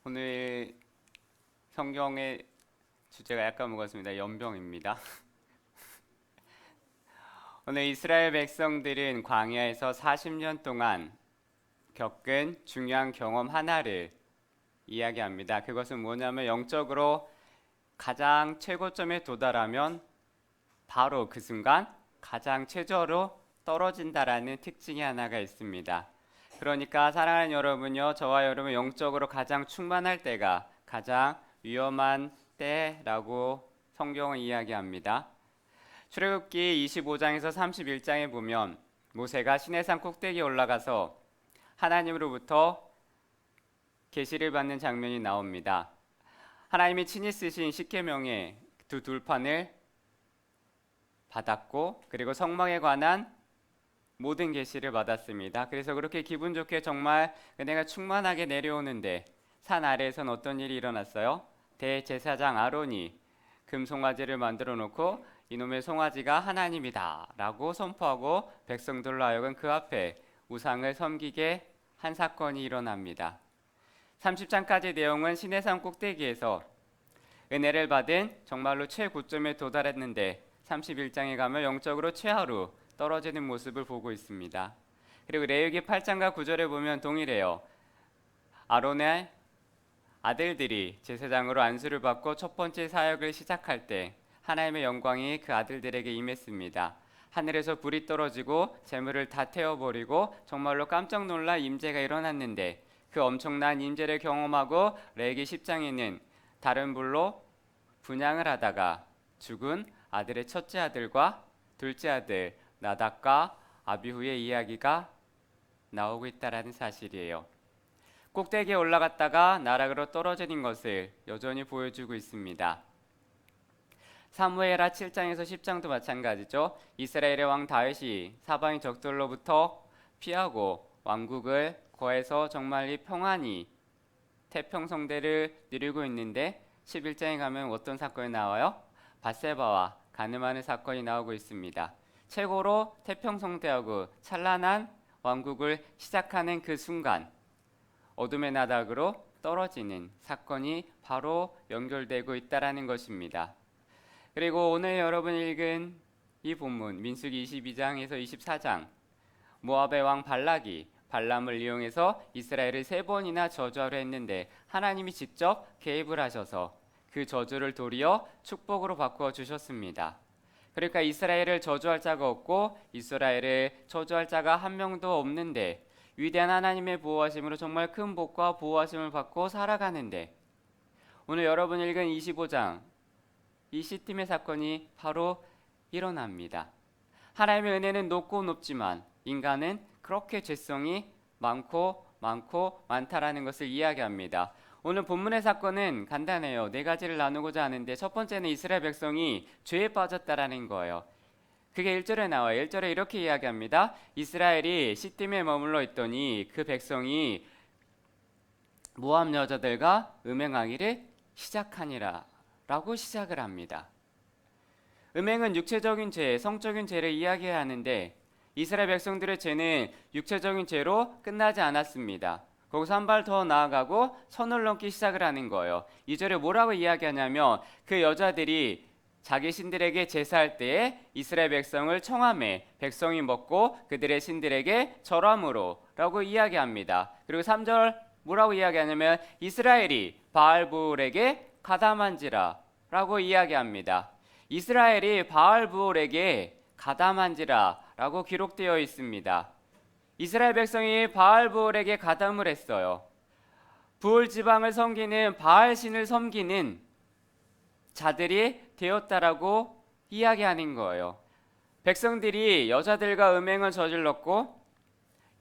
오늘 성경의 주제가 약간 무겁습니다. 연병입니다. 오늘 이스라엘 백성들은 광야에서 40년 동안 겪은 중요한 경험 하나를 이야기합니다. 그것은 뭐냐면 영적으로 가장 최고점에 도달하면 바로 그 순간 가장 최저로 떨어진다라는 특징이 하나가 있습니다. 그러니까 사랑하는 여러분요, 저와 여러분 영적으로 가장 충만할 때가 가장 위험한 때라고 성경은 이야기합니다. 출애굽기 25장에서 31장에 보면 모세가 시내산 꼭대기에 올라가서 하나님으로부터 계시를 받는 장면이 나옵니다. 하나님이 친히 쓰신 십계명의 두 돌판을 받았고, 그리고 성막에 관한 모든 계시를 받았습니다. 그래서 그렇게 기분 좋게 정말 은혜가 충만하게 내려오는데 산 아래에선 어떤 일이 일어났어요? 대제사장 아론이 금송아지를 만들어 놓고 이놈의 송아지가 하나님이다 라고 선포하고 백성들로 하여금 그 앞에 우상을 섬기게 한 사건이 일어납니다. 30장까지 내용은 시내산 꼭대기에서 은혜를 받은 정말로 최고점에 도달했는데 31장에 가면 영적으로 최하로 떨어지는 모습을 보고 있습니다. 그리고 레위기 8장과 9절에 보면 동일해요. 아론의 아들들이 제사장으로 안수를 받고 첫 번째 사역을 시작할 때 하나님의 영광이 그 아들들에게 임했습니다. 하늘에서 불이 떨어지고 재물을 다 태워버리고 정말로 깜짝 놀라 임재가 일어났는데 그 엄청난 임재를 경험하고 레위기 10장에는 다른 불로 분향을 하다가 죽은 아들의 첫째 아들과 둘째 아들 나답과 아비후의 이야기가 나오고 있다라는 사실이에요. 꼭대기에 올라갔다가 나락으로 떨어지는 것을 여전히 보여주고 있습니다. 사무엘하 7장에서 10장도 마찬가지죠. 이스라엘의 왕 다윗이 사방의 적들로부터 피하고 왕국을 거해서 정말 평안히 태평성대를 누리고 있는데 11장에 가면 어떤 사건이 나와요? 밧세바와 간음하는 사건이 나오고 있습니다. 최고로 태평성대하고 찬란한 왕국을 시작하는 그 순간 어둠의 나락으로 떨어지는 사건이 바로 연결되고 있다라는 것입니다. 그리고 오늘 여러분 읽은 이 본문 민수기 22장에서 24장 모압의 왕 발락이 발람을 이용해서 이스라엘을 3번이나 저주하려 했는데 하나님이 직접 개입을 하셔서 그 저주를 도리어 축복으로 바꾸어 주셨습니다. 그러니까 이스라엘을 저주할 자가 없고 이스라엘을 저주할 자가 한 명도 없는데 위대한 하나님의 보호하심으로 정말 큰 복과 보호하심을 받고 살아가는데 오늘 여러분 읽은 25장 이 시팀의 사건이 바로 일어납니다. 하나님의 은혜는 높고 높지만 인간은 그렇게 죄성이 많다라는 것을 이야기합니다. 오늘 본문의 사건은 간단해요. 4가지를 나누고자 하는데 첫 번째는 이스라엘 백성이 죄에 빠졌다라는 거예요. 그게 1절에 나와요. 1절에 이렇게 이야기합니다. 이스라엘이 시팀에 머물러 있더니 그 백성이 모압 여자들과 음행하기를 시작하니라 라고 시작을 합니다. 음행은 육체적인 죄, 성적인 죄를 이야기하는데 이스라엘 백성들의 죄는 육체적인 죄로 끝나지 않았습니다. 거기서 한 발 더 나아가고 선을 넘기 시작을 하는 거예요. 2절에 뭐라고 이야기하냐면 그 여자들이 자기 신들에게 제사할 때에 이스라엘 백성을 청함해 백성이 먹고 그들의 신들에게 절함으로 라고 이야기합니다. 그리고 3절 뭐라고 이야기하냐면 이스라엘이 바알브올에게 가담한지라 라고 이야기합니다. 이스라엘이 바알브올에게 가담한지라 라고 기록되어 있습니다. 이스라엘 백성이 바알브올에게 가담을 했어요. 부올 지방을 섬기는 바알 신을 섬기는 자들이 되었다라고 이야기하는 거예요. 백성들이 여자들과 음행을 저질렀고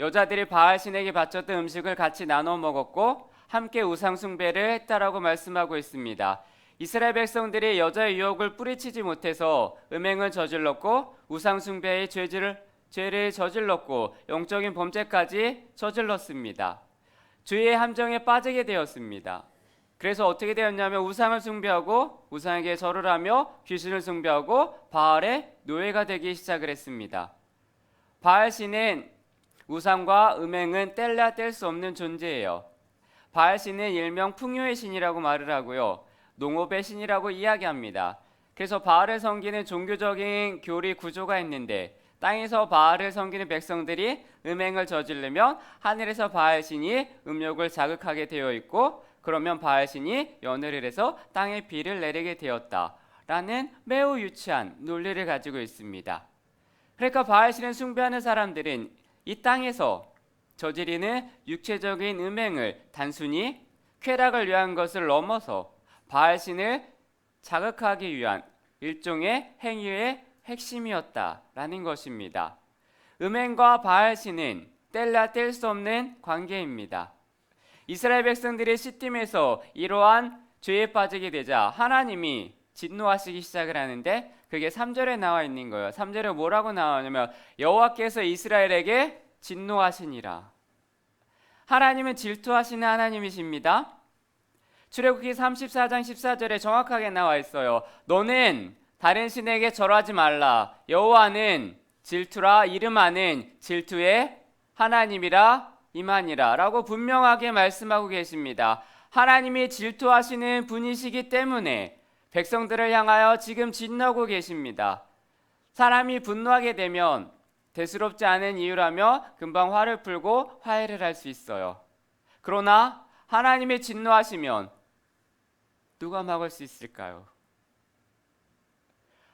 여자들이 바알 신에게 바쳤던 음식을 같이 나눠 먹었고 함께 우상 숭배를 했다라고 말씀하고 있습니다. 이스라엘 백성들이 여자의 유혹을 뿌리치지 못해서 음행을 저질렀고 우상 숭배의 죄를 저질렀고 영적인 범죄까지 저질렀습니다. 죄의 함정에 빠지게 되었습니다. 그래서 어떻게 되었냐면 우상을 숭배하고 우상에게 절을 하며 귀신을 숭배하고 바알의 노예가 되기 시작을 했습니다. 바알 신은 우상과 음행은 뗄래야 뗄 수 없는 존재예요. 바알신은 일명 풍요의 신이라고 말을 하고요. 농업의 신이라고 이야기합니다. 그래서 바알을 섬기는 종교적인 교리 구조가 있는데 땅에서 바알을 섬기는 백성들이 음행을 저지르면 하늘에서 바알신이 음욕을 자극하게 되어 있고 그러면 바알신이 연회를 해서 땅에 비를 내리게 되었다라는 매우 유치한 논리를 가지고 있습니다. 그러니까 바알신을 숭배하는 사람들은 이 땅에서 저지르는 육체적인 음행을 단순히 쾌락을 위한 것을 넘어서 바알신을 자극하기 위한 일종의 행위의 핵심이었다라는 것입니다. 음행과 바알신은 뗄래야 뗄 수 없는 관계입니다. 이스라엘 백성들이 시딤에서 이러한 죄에 빠지게 되자 하나님이 진노하시기 시작을 하는데 그게 3절에 나와 있는 거예요. 3절에 뭐라고 나오냐면 여호와께서 이스라엘에게 진노하시니라. 하나님은 질투하시는 하나님이십니다. 출애굽기 34장 14절에 정확하게 나와 있어요. 너는 다른 신에게 절하지 말라. 여호와는 질투라 이름하는 질투의 하나님이라 임하니라 라고 분명하게 말씀하고 계십니다. 하나님이 질투하시는 분이시기 때문에 백성들을 향하여 지금 진노하고 계십니다. 사람이 분노하게 되면 대수롭지 않은 이유라며 금방 화를 풀고 화해를 할 수 있어요. 그러나 하나님이 진노하시면 누가 막을 수 있을까요?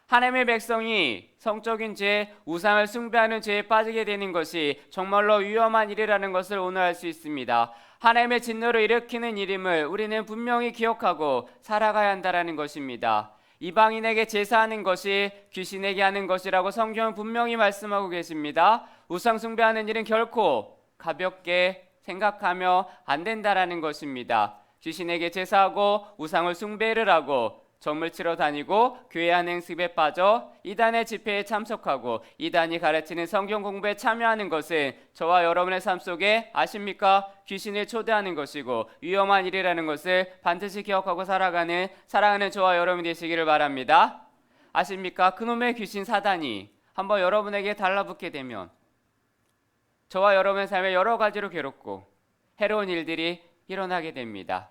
하나님의 백성이 성적인 죄, 우상을 숭배하는 죄에 빠지게 되는 것이 정말로 위험한 일이라는 것을 오늘 알 수 있습니다. 하나님의 진노를 일으키는 일임을 우리는 분명히 기억하고 살아가야 한다는 것입니다. 이방인에게 제사하는 것이 귀신에게 하는 것이라고 성경은 분명히 말씀하고 계십니다. 우상 숭배하는 일은 결코 가볍게 생각하며 안 된다라는 것입니다. 귀신에게 제사하고 우상을 숭배를 하고 점을 치러 다니고 교회하는 행습에 빠져 이단의 집회에 참석하고 이단이 가르치는 성경 공부에 참여하는 것은 저와 여러분의 삶 속에 아십니까? 귀신을 초대하는 것이고 위험한 일이라는 것을 반드시 기억하고 사랑하는 저와 여러분이 되시기를 바랍니다. 아십니까? 그놈의 귀신 사단이 한번 여러분에게 달라붙게 되면 저와 여러분의 삶에 여러 가지로 괴롭고 해로운 일들이 일어나게 됩니다.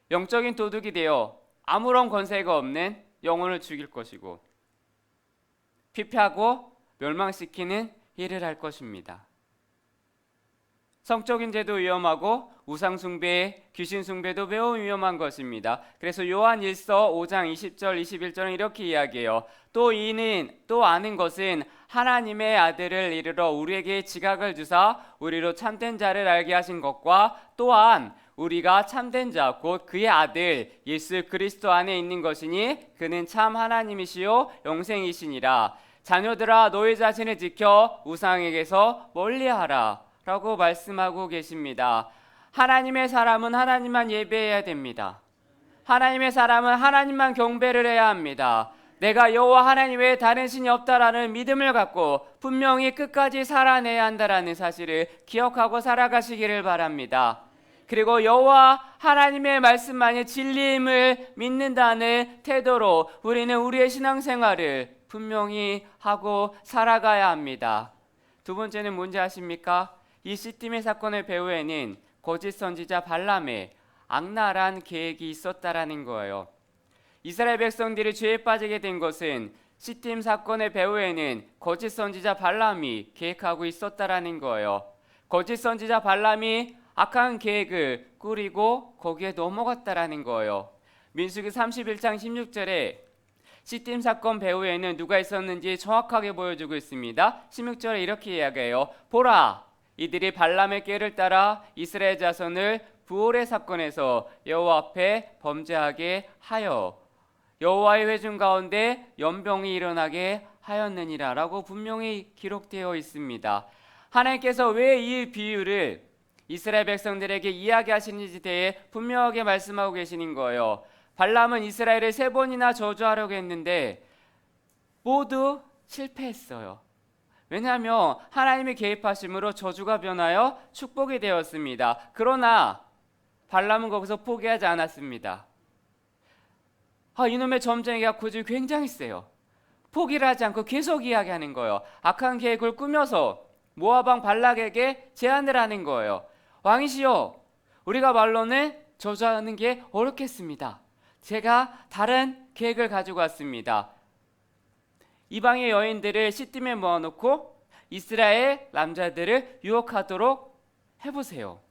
영적인 도둑이 되어 아무런 권세가 없는 영혼을 죽일 것이고 피폐하고 멸망시키는 일을 할 것입니다. 성적인 죄도 위험하고 우상숭배, 귀신숭배도 매우 위험한 것입니다. 그래서 요한 1서 5장 20절 21절은 이렇게 이야기해요. 또 아는 것은 하나님의 아들을 이르러 우리에게 지각을 주사 우리로 참된 자를 알게 하신 것과 또한 우리가 참된 자 곧 그의 아들 예수 그리스도 안에 있는 것이니 그는 참 하나님이시요 영생이시니라. 자녀들아 너희 자신을 지켜 우상에게서 멀리하라 라고 말씀하고 계십니다. 하나님의 사람은 하나님만 예배해야 됩니다. 하나님의 사람은 하나님만 경배를 해야 합니다. 내가 여호와 하나님 외에 다른 신이 없다라는 믿음을 갖고 분명히 끝까지 살아내야 한다라는 사실을 기억하고 살아가시기를 바랍니다. 그리고 여호와 하나님의 말씀만이 진리임을 믿는다는 태도로 우리는 우리의 신앙생활을 분명히 하고 살아가야 합니다. 두 번째는 뭔지 아십니까? 이 시딤의 사건의 배후에는 거짓 선지자 발람의 악랄한 계획이 있었다라는 거예요. 이스라엘 백성들이 죄에 빠지게 된 것은 시딤 사건의 배후에는 거짓 선지자 발람이 계획하고 있었다라는 거예요. 거짓 선지자 발람이 악한 계획을 꾸리고 거기에 넘어갔다라는 거예요. 민수기 31장 16절에 시딤 사건 배후에는 누가 있었는지 정확하게 보여주고 있습니다. 16절에 이렇게 이야기해요. 보라, 이들이 발람의 꾀를 따라 이스라엘 자손을 부올의 사건에서 여호와 앞에 범죄하게 하여 여호와의 회중 가운데 연병이 일어나게 하였느니라 라고 분명히 기록되어 있습니다. 하나님께서 왜 이 비유를 이스라엘 백성들에게 이야기하시는지 대해 분명하게 말씀하고 계시는 거예요. 발람은 이스라엘을 3번이나 저주하려고 했는데 모두 실패했어요. 왜냐하면 하나님의 개입하심으로 저주가 변하여 축복이 되었습니다. 그러나 발람은 거기서 포기하지 않았습니다. 이놈의 점쟁이가 고집이 굉장히 세요. 포기를 하지 않고 계속 이야기하는 거예요. 악한 계획을 꾸며서 모압 왕 발락에게 제안을 하는 거예요. 왕이시여, 우리가 말로는 저주하는 게 어렵겠습니다. 제가 다른 계획을 가지고 왔습니다. 이방의 여인들을 시딤에 모아놓고 이스라엘 남자들을 유혹하도록 해보세요.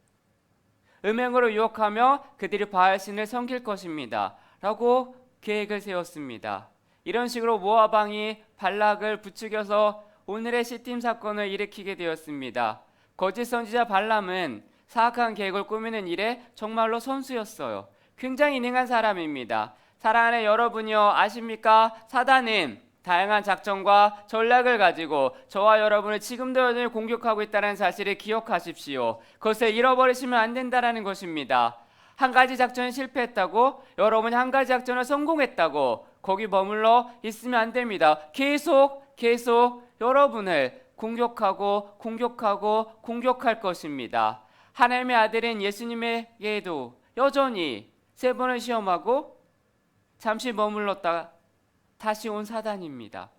음행으로 유혹하며 그들이 바알신을 섬길 것입니다. 라고 계획을 세웠습니다. 이런 식으로 모압 왕이 발락을 부추겨서 오늘의 시딤 사건을 일으키게 되었습니다. 거짓 선지자 발람은 사악한 계획을 꾸미는 일에 정말로 선수였어요. 굉장히 능한 사람입니다. 사랑하는 여러분이요, 아십니까? 사단은 다양한 작전과 전략을 가지고 저와 여러분을 지금도 여전히 공격하고 있다는 사실을 기억하십시오. 그것을 잃어버리시면 안 된다는 것입니다. 한 가지 작전이 실패했다고, 여러분이 한 가지 작전을 성공했다고 거기 머물러 있으면 안 됩니다. 계속 여러분을 공격할 것입니다. 하나님의 아들인 예수님에게도 여전히 3번을 시험하고 잠시 머물렀다 다시 온 사단입니다.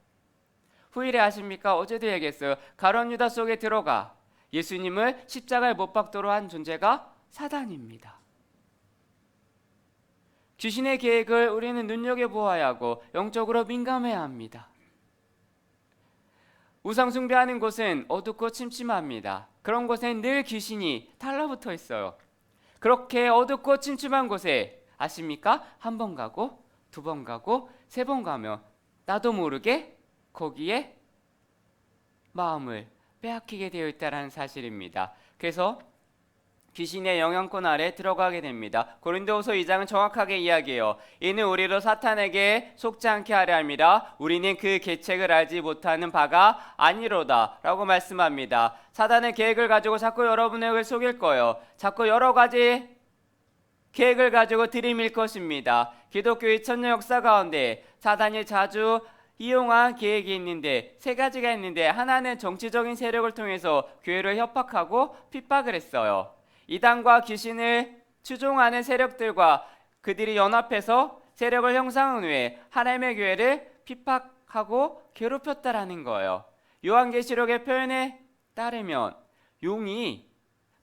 후일에 아십니까? 어제도 얘기했어요. 가룟 유다 속에 들어가 예수님을 십자가에 못 박도록 한 존재가 사단입니다. 귀신의 계획을 우리는 눈여겨보아야 하고 영적으로 민감해야 합니다. 우상 숭배하는 곳은 어둡고 침침합니다. 그런 곳엔 늘 귀신이 달라붙어 있어요. 그렇게 어둡고 침침한 곳에 아십니까? 1번 가고 2번 가고 3번 가며 나도 모르게 거기에 마음을 빼앗기게 되어 있다는 사실입니다. 그래서 귀신의 영향권 아래 들어가게 됩니다. 고린도후서 2장은 정확하게 이야기해요. 이는 우리로 사탄에게 속지 않게 하려 함이라 우리는 그 계책을 알지 못하는 바가 아니로다 라고 말씀합니다. 사단의 계획을 가지고 자꾸 여러분을 속일 거예요. 자꾸 여러 가지 계획을 가지고 들이밀 것입니다. 기독교 2000년 역사 가운데 사단이 자주 이용한 계획이 있는데 3가지가 있는데, 하나는 정치적인 세력을 통해서 교회를 협박하고 핍박을 했어요. 이단과 귀신을 추종하는 세력들과 그들이 연합해서 세력을 형성한 후에 하나님의 교회를 핍박하고 괴롭혔다라는 거예요. 요한계시록의 표현에 따르면 용이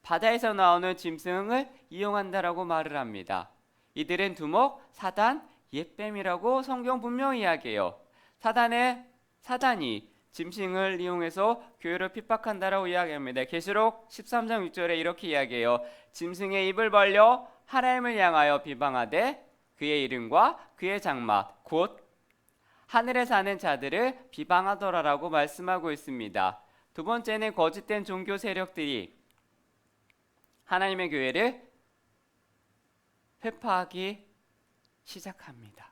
바다에서 나오는 짐승을 이용한다라고 말을 합니다. 이들은 두목, 사단, 옛뱀이라고 성경 분명히 이야기해요. 사단이 짐승을 이용해서 교회를 핍박한다라고 이야기합니다. 계시록 13장 6절에 이렇게 이야기해요. 짐승의 입을 벌려 하나님을 향하여 비방하되 그의 이름과 그의 장막 곧 하늘에 사는 자들을 비방하더라라고 말씀하고 있습니다. 2번째는 거짓된 종교 세력들이 하나님의 교회를 회파하기 시작합니다.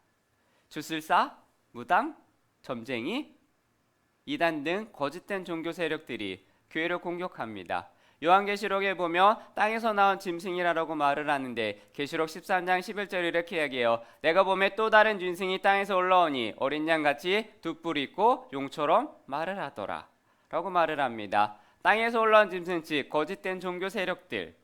주술사, 무당, 점쟁이, 이단 등 거짓된 종교 세력들이 교회를 공격합니다. 요한계시록에 보면 땅에서 나온 짐승이라고 말을 하는데 계시록 13장 11절 이렇게 이야기해요. 내가 보매 또 다른 짐승이 땅에서 올라오니 어린 양같이 두 뿔이 있고 용처럼 말을 하더라 라고 말을 합니다. 땅에서 올라온 짐승 즉 거짓된 종교 세력들,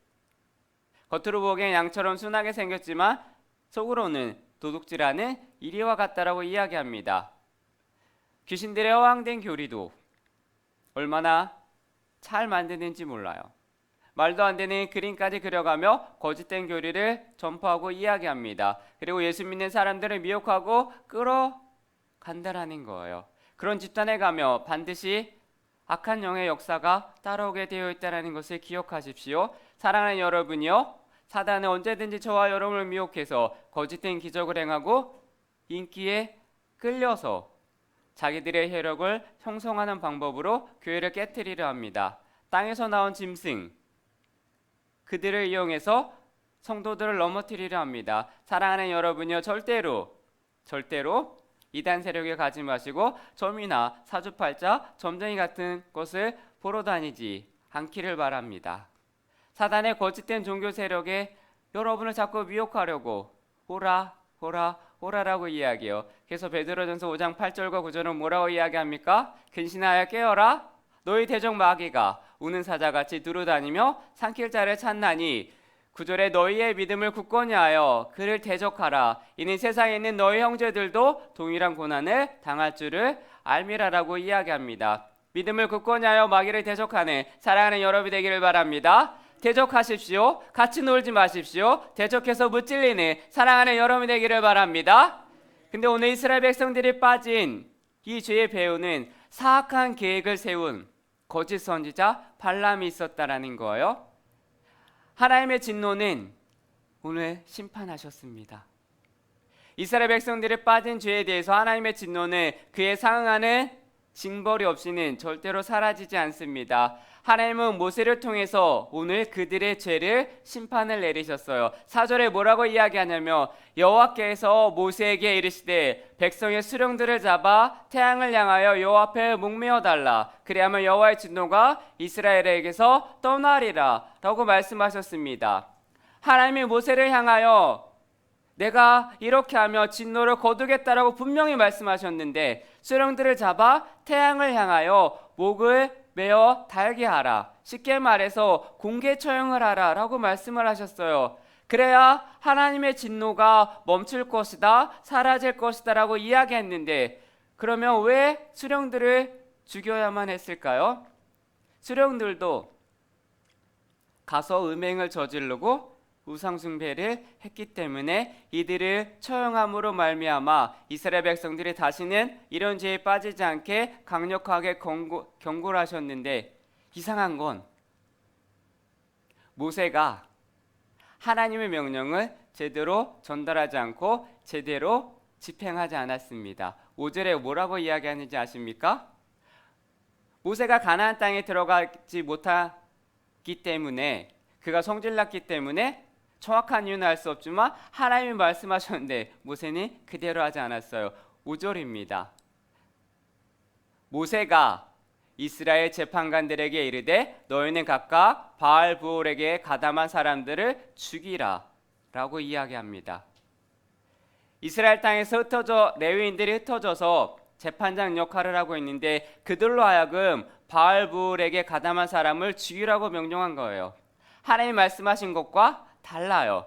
겉으로 보기엔 양처럼 순하게 생겼지만 속으로는 도둑질하는 이리와 같다라고 이야기합니다. 귀신들의 허황된 교리도 얼마나 잘 만드는지 몰라요. 말도 안 되는 그림까지 그려가며 거짓된 교리를 전파하고 이야기합니다. 그리고 예수 믿는 사람들을 미혹하고 끌어간다라는 거예요. 그런 집단에 가며 반드시 악한 영의 역사가 따라오게 되어 있다는 것을 기억하십시오. 사랑하는 여러분이요, 사단은 언제든지 저와 여러분을 미혹해서 거짓된 기적을 행하고 인기에 끌려서 자기들의 혈육을 형성하는 방법으로 교회를 깨트리려 합니다. 땅에서 나온 짐승, 그들을 이용해서 성도들을 넘어뜨리려 합니다. 사랑하는 여러분이요, 절대로 이단 세력에 가지 마시고 점이나 사주팔자, 점쟁이 같은 것을 보러 다니지 않기를 바랍니다. 사단의 거짓된 종교 세력에 여러분을 자꾸 미혹하려고 오라라고 이야기해요. 그래서 베드로전서 5장 8절과 9절은 뭐라고 이야기합니까? 근신하여 깨어라, 너희 대적 마귀가 우는 사자같이 두루다니며 삼킬 자를 찾나니 9절에 너희의 믿음을 굳건히 하여 그를 대적하라. 이는 세상에 있는 너희 형제들도 동일한 고난을 당할 줄을 알미라라고 이야기합니다. 믿음을 굳건히 하여 마귀를 대적하는 사랑하는 여러분이 되기를 바랍니다. 대적하십시오. 같이 놀지 마십시오. 대적해서 무찔리는 사랑하는 여러분이 되기를 바랍니다. 근데 오늘 이스라엘 백성들이 빠진 이 죄의 배후는 사악한 계획을 세운 거짓 선지자 발람이 있었다라는 거예요. 하나님의 진노는 오늘 심판하셨습니다. 이스라엘 백성들이 빠진 죄에 대해서 하나님의 진노는 그에 상응하는 징벌이 없이는 절대로 사라지지 않습니다. 하나님은 모세를 통해서 오늘 그들의 죄를 심판을 내리셨어요. 4절에 뭐라고 이야기하냐면 여호와께서 모세에게 이르시되 백성의 수령들을 잡아 태양을 향하여 여호와 앞에 목매어 달라. 그리하면 여호와의 진노가 이스라엘에게서 떠나리라 라고 말씀하셨습니다. 하나님이 모세를 향하여 내가 이렇게 하며 진노를 거두겠다라고 분명히 말씀하셨는데 수령들을 잡아 태양을 향하여 목을 매어 달게 하라. 쉽게 말해서 공개 처형을 하라 라고 말씀을 하셨어요. 그래야 하나님의 진노가 멈출 것이다, 사라질 것이다 라고 이야기했는데 그러면 왜 수령들을 죽여야만 했을까요? 수령들도 가서 음행을 저지르고 우상숭배를 했기 때문에 이들을 처형함으로 말미암아 이스라엘 백성들이 다시는 이런 죄에 빠지지 않게 강력하게 경고를 하셨는데 이상한 건 모세가 하나님의 명령을 제대로 전달하지 않고 제대로 집행하지 않았습니다. 5절에 뭐라고 이야기하는지 아십니까? 모세가 가나안 땅에 들어가지 못하기 때문에 그가 성질났기 때문에 정확한 이유는 알 수 없지만 하나님이 말씀하셨는데 모세는 그대로 하지 않았어요. 5절입니다. 모세가 이스라엘 재판관들에게 이르되 너희는 각각 바알브올에게 가담한 사람들을 죽이라 라고 이야기합니다. 이스라엘 땅에서 레위인들이 흩어져서 재판장 역할을 하고 있는데 그들로 하여금 바알브올에게 가담한 사람을 죽이라고 명령한 거예요. 하나님이 말씀하신 것과 달라요.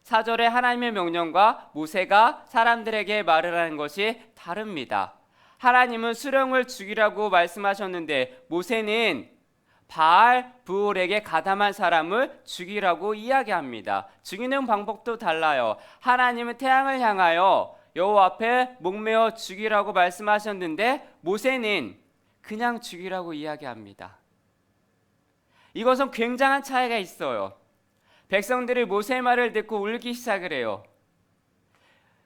4절에 하나님의 명령과 모세가 사람들에게 말을 하는 것이 다릅니다. 하나님은 수령을 죽이라고 말씀하셨는데 모세는 바알브올에게 가담한 사람을 죽이라고 이야기합니다. 죽이는 방법도 달라요. 하나님은 태양을 향하여 여호와 앞에 목매어 죽이라고 말씀하셨는데 모세는 그냥 죽이라고 이야기합니다. 이것은 굉장한 차이가 있어요. 백성들이 모세의 말을 듣고 울기 시작을 해요.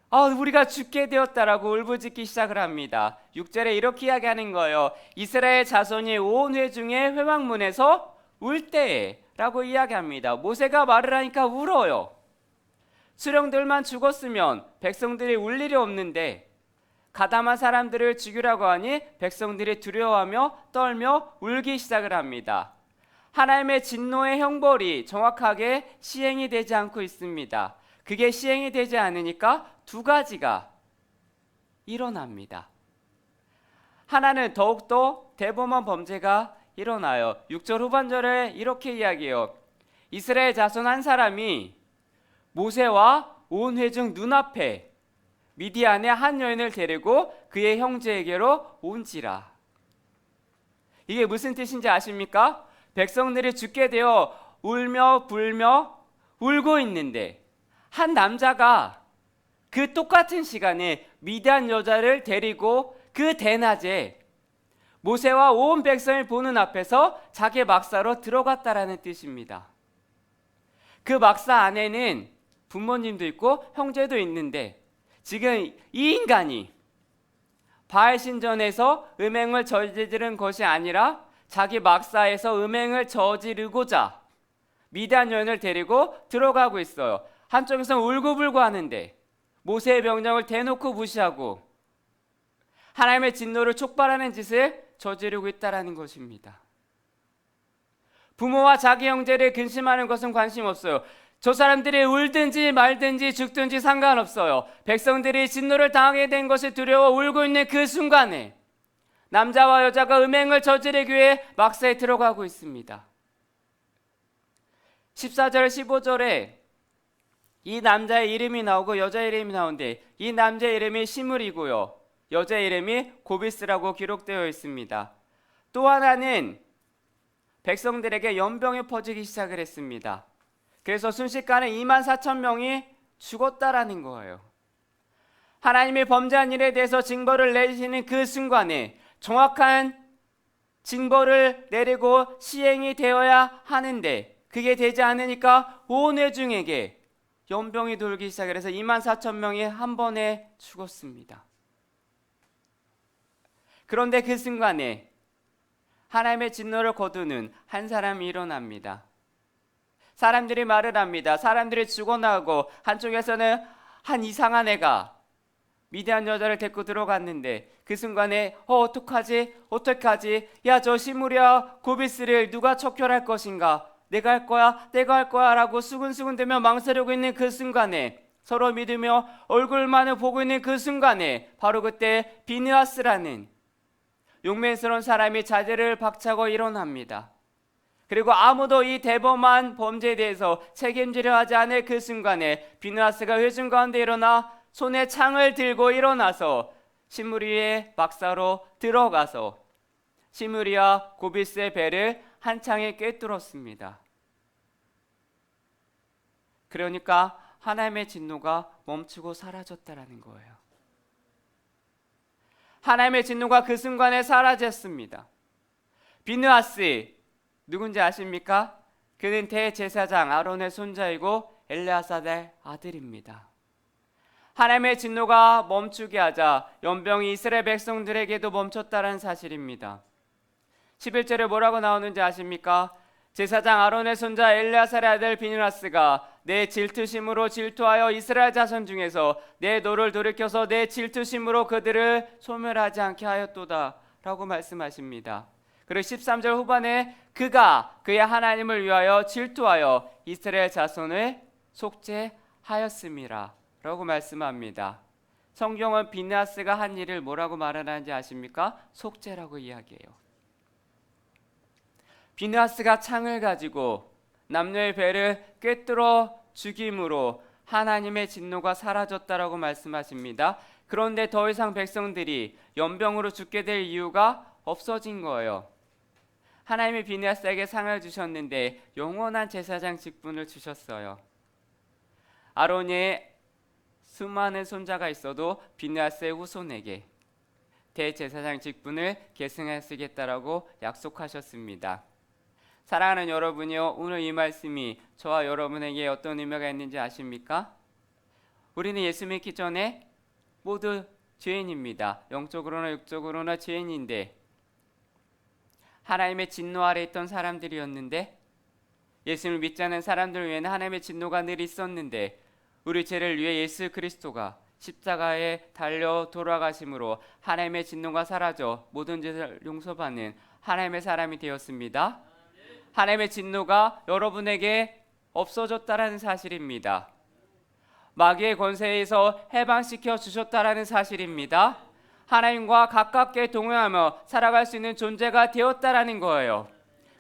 우리가 죽게 되었다라고 울부짖기 시작을 합니다. 6절에 이렇게 이야기하는 거예요. 이스라엘 자손이 온 회중의 회막문에서 울 때에 라고 이야기합니다. 모세가 말을 하니까 울어요. 수령들만 죽었으면 백성들이 울 일이 없는데 가담한 사람들을 죽이라고 하니 백성들이 두려워하며 떨며 울기 시작을 합니다. 하나님의 진노의 형벌이 정확하게 시행이 되지 않고 있습니다. 그게 시행이 되지 않으니까 두 가지가 일어납니다. 하나는 더욱더 대범한 범죄가 일어나요. 6절 후반절에 이렇게 이야기해요. 이스라엘 자손 한 사람이 모세와 온 회중 눈앞에 미디안의 한 여인을 데리고 그의 형제에게로 온지라. 이게 무슨 뜻인지 아십니까? 백성들이 죽게 되어 울며 불며 울고 있는데 한 남자가 그 똑같은 시간에 미디안 여자를 데리고 그 대낮에 모세와 온 백성을 보는 앞에서 자기 막사로 들어갔다라는 뜻입니다. 그 막사 안에는 부모님도 있고 형제도 있는데 지금 이 인간이 바알 신전에서 음행을 저지른 것이 아니라 자기 막사에서 음행을 저지르고자 미디안 여인을 데리고 들어가고 있어요. 한쪽에서는 울고불고 하는데 모세의 명령을 대놓고 무시하고 하나님의 진노를 촉발하는 짓을 저지르고 있다는 것입니다. 부모와 자기 형제를 근심하는 것은 관심 없어요. 저 사람들이 울든지 말든지 죽든지 상관없어요. 백성들이 진노를 당하게 된 것이 두려워 울고 있는 그 순간에 남자와 여자가 음행을 저지르기 위해 막사에 들어가고 있습니다. 14절 15절에 이 남자의 이름이 나오고 여자의 이름이 나오는데 이 남자의 이름이 시므리고요. 여자의 이름이 고비스라고 기록되어 있습니다. 또 하나는 백성들에게 연병이 퍼지기 시작을 했습니다. 그래서 순식간에 24,000명이 죽었다라는 거예요. 하나님이 범죄한 일에 대해서 징벌을 내리시는 그 순간에 정확한 징벌을 내리고 시행이 되어야 하는데 그게 되지 않으니까 온 회중에게 연병이 돌기 시작을 해서 24,000명이 한 번에 죽었습니다. 그런데 그 순간에 하나님의 진노를 거두는 한 사람이 일어납니다. 사람들이 말을 합니다. 사람들이 죽어나오고 한쪽에서는 한 이상한 애가 미디안 여자를 데리고 들어갔는데 그 순간에 어떡하지? 야, 저 시므리아 고비스를 누가 척결할 것인가? 내가 할 거야 라고 수근수근대며 망설이고 있는 그 순간에 서로 믿으며 얼굴만을 보고 있는 그 순간에 바로 그때 비느하스라는 용맹스러운 사람이 자리를 박차고 일어납니다. 그리고 아무도 이 대범한 범죄에 대해서 책임지려 하지 않을 그 순간에 비느하스가 회중 가운데 일어나 손에 창을 들고 일어나서 시므리의 박사로 들어가서 시므리아 고비스의 배를 한 창에 꿰뚫었습니다. 그러니까 하나님의 진노가 멈추고 사라졌다라는 거예요. 하나님의 진노가 그 순간에 사라졌습니다. 비느하스 누군지 아십니까? 그는 대제사장 아론의 손자이고 엘레아사의 아들입니다. 하나님의 진노가 멈추게 하자 연병이 이스라엘 백성들에게도 멈췄다는 사실입니다. 11절에 뭐라고 나오는지 아십니까? 제사장 아론의 손자 엘레아살의 아들 비느하스가 내 질투심으로 질투하여 이스라엘 자손 중에서 내 노를 돌이켜서 내 질투심으로 그들을 소멸하지 않게 하였도다 라고 말씀하십니다. 그리고 13절 후반에 그가 그의 하나님을 위하여 질투하여 이스라엘 자손을 속죄하였음이라 라고 말씀합니다. 성경은 비느하스가 한 일을 뭐라고 말하는지 아십니까? 속죄라고 이야기해요. 비느하스가 창을 가지고 남녀의 배를 꿰뚫어 죽임으로 하나님의 진노가 사라졌다라고 말씀하십니다. 그런데 더 이상 백성들이 연병으로 죽게 될 이유가 없어진 거예요. 하나님이 비느하스에게 상을 주셨는데 영원한 제사장 직분을 주셨어요. 아론의 수많은 손자가 있어도 비느하스의 후손에게 대제사장 직분을 계승하시겠다라고 약속하셨습니다. 사랑하는 여러분이요, 오늘 이 말씀이 저와 여러분에게 어떤 의미가 있는지 아십니까? 우리는 예수 믿기 전에 모두 죄인입니다. 영적으로나 육적으로나 죄인인데 하나님의 진노 아래 있던 사람들이었는데 예수를 믿지 않은 사람들 외에는 하나님의 진노가 늘 있었는데 우리 죄를 위해 예수 그리스도가 십자가에 달려 돌아가심으로 하나님의 진노가 사라져 모든 죄를 용서받는 하나님의 사람이 되었습니다. 하나님의 진노가 여러분에게 없어졌다라는 사실입니다. 마귀의 권세에서 해방시켜 주셨다라는 사실입니다. 하나님과 가깝게 동행하며 살아갈 수 있는 존재가 되었다라는 거예요.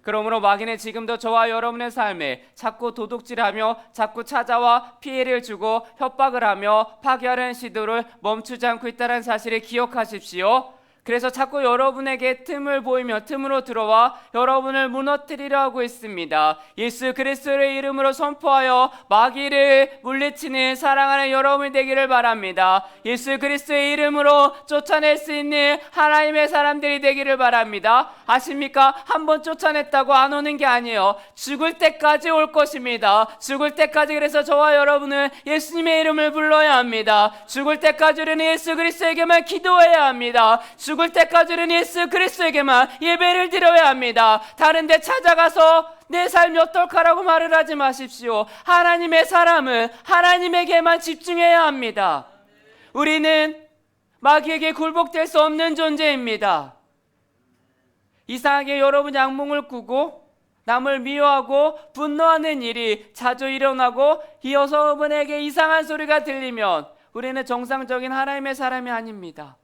그러므로 마귀는 지금도 저와 여러분의 삶에 자꾸 도둑질하며 자꾸 찾아와 피해를 주고 협박을 하며 파괴하려는 시도를 멈추지 않고 있다는 사실을 기억하십시오. 그래서 자꾸 여러분에게 틈을 보이며 틈으로 들어와 여러분을 무너뜨리려 하고 있습니다. 예수 그리스도의 이름으로 선포하여 마귀를 물리치는 사랑하는 여러분이 되기를 바랍니다. 예수 그리스도의 이름으로 쫓아낼 수 있는 하나님의 사람들이 되기를 바랍니다. 아십니까? 한번 쫓아냈다고 안 오는 게 아니에요. 죽을 때까지 올 것입니다. 죽을 때까지. 그래서 저와 여러분은 예수님의 이름을 불러야 합니다. 죽을 때까지 우리는 예수 그리스도에게만 기도해야 합니다. 죽을 때까지 우리는 예수 그리스도에게만 예배를 드려야 합니다. 다른 데 찾아가서 내 삶이 어떨까라고 말을 하지 마십시오. 하나님의 사람은 하나님에게만 집중해야 합니다. 우리는 마귀에게 굴복될 수 없는 존재입니다. 이상하게 여러분 악몽을 꾸고 남을 미워하고 분노하는 일이 자주 일어나고 이 여성분에게 이상한 소리가 들리면 우리는 정상적인 하나님의 사람이 아닙니다.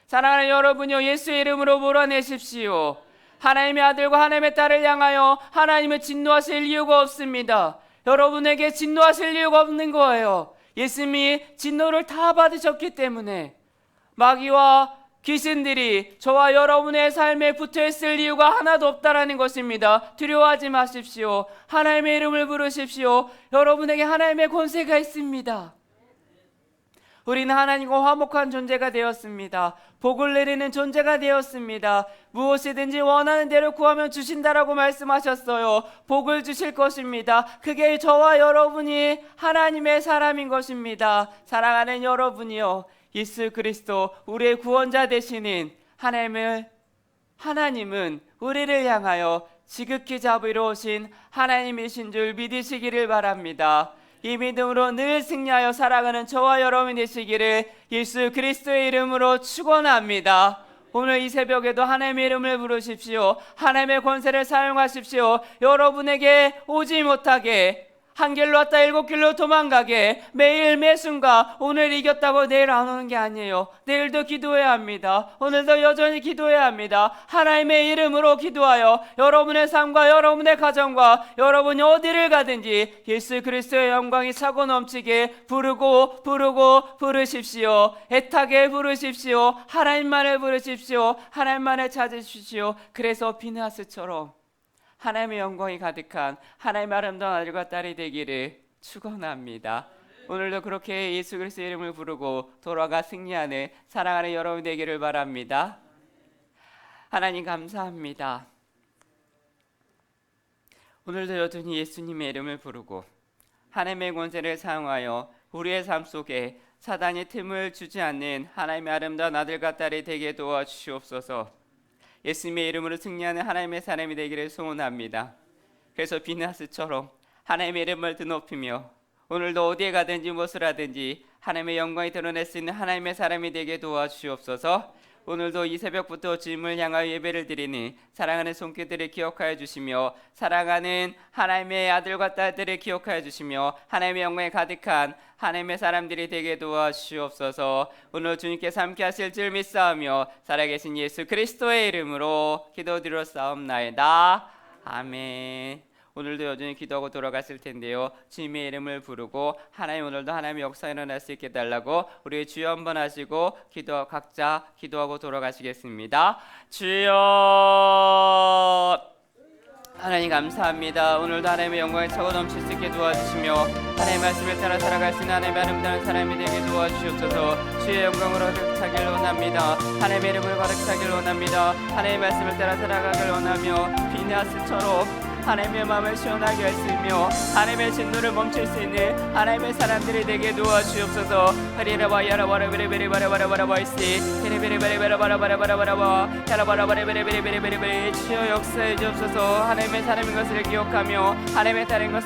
사랑하는 여러분요, 예수의 이름으로 몰아내십시오. 하나님의 아들과 하나님의 딸을 향하여 하나님은 진노하실 이유가 없습니다. 여러분에게 진노하실 이유가 없는 거예요. 예수님이 진노를 다 받으셨기 때문에 마귀와 귀신들이 저와 여러분의 삶에 붙어있을 이유가 하나도 없다라는 것입니다. 두려워하지 마십시오. 하나님의 이름을 부르십시오. 여러분에게 하나님의 권세가 있습니다. 우리는 하나님과 화목한 존재가 되었습니다. 복을 내리는 존재가 되었습니다. 무엇이든지 원하는 대로 구하면 주신다라고 말씀하셨어요. 복을 주실 것입니다. 그게 저와 여러분이 하나님의 사람인 것입니다. 사랑하는 여러분이요, 예수 그리스도 우리의 구원자 되시는 하나님은 우리를 향하여 지극히 자비로 오신 하나님이신 줄 믿으시기를 바랍니다. 이 믿음으로 늘 승리하여 살아가는 저와 여러분이 되시기를 예수 그리스도의 이름으로 축원합니다. 오늘 이 새벽에도 하나님의 이름을 부르십시오. 하나님의 권세를 사용하십시오. 여러분에게 오지 못하게, 한 길로 왔다 7길로 도망가게, 매일 매순간 오늘 이겼다고 내일 안 오는 게 아니에요. 내일도 기도해야 합니다. 오늘도 여전히 기도해야 합니다. 하나님의 이름으로 기도하여 여러분의 삶과 여러분의 가정과 여러분이 어디를 가든지 예수 그리스도의 영광이 차고 넘치게 부르십시오. 애타게 부르십시오. 하나님만을 부르십시오. 하나님만을 찾으십시오. 그래서 비느하스처럼 하나님의 영광이 가득한 하나님의 아름다운 아들과 딸이 되기를 축원합니다. 오늘도 그렇게 예수 그리스도의 이름을 부르고 돌아가 승리하는 사랑하는 여러분 되기를 바랍니다. 하나님 감사합니다. 오늘도 여전히 예수님의 이름을 부르고 하나님의 권세를 사용하여 우리의 삶 속에 사단이 틈을 주지 않는 하나님의 아름다운 아들과 딸이 되게 도와주시옵소서. 예수님의 이름으로 승리하는 하나님의 사람이 되기를 소원합니다. 그래서 비느하스처럼 하나님의 이름을 드높이며 오늘도 어디에 가든지 무엇을 하든지 하나님의 영광이 드러낼 수 있는 하나님의 사람이 되게 도와주시옵소서. 오늘도 이 새벽부터 주님을 향하여 예배를 드리니 사랑하는 손길들을 기억하여 주시며 사랑하는 하나님의 아들과 딸들을 기억하여 주시며 하나님의 영광에 가득한 하나님의 사람들이 되게 도와주시옵소서. 오늘 주님께서 함께 하실 줄 믿사오며 살아계신 예수 그리스도의 이름으로 기도드렸사옵나이다. 아멘. 오늘도 여전히 기도하고 돌아갔을 텐데요, 주님의 이름을 부르고 하나님 오늘도 하나님의 역사 일어날 수 있게 달라고 우리 주여 한번 하시고 각자 기도하고 돌아가시겠습니다. 주여, 하나님 감사합니다. 오늘도 하나님의 영광에 차고 넘칠 수 있게 도와주시며 하나님의 말씀을 따라 살아갈 수 있는 하나님의 아름다운 사람이 되게 도와주시옵소서. 주의 영광으로 가득 차길 원합니다. 하나님의 이름을 가득 차길 원합니다. 하나님의 말씀을 따라 살아가길 원하며 비느하스처럼 하나님의 마음을 시원하게 할 수 있며 하나님의 진노를 멈출 수 있는 하나님의 사람들이 되게 도와주옵소서. 주여 역사해 주옵소서. 하나님의 사람인 것을 기억하며 하나님의 다른 것을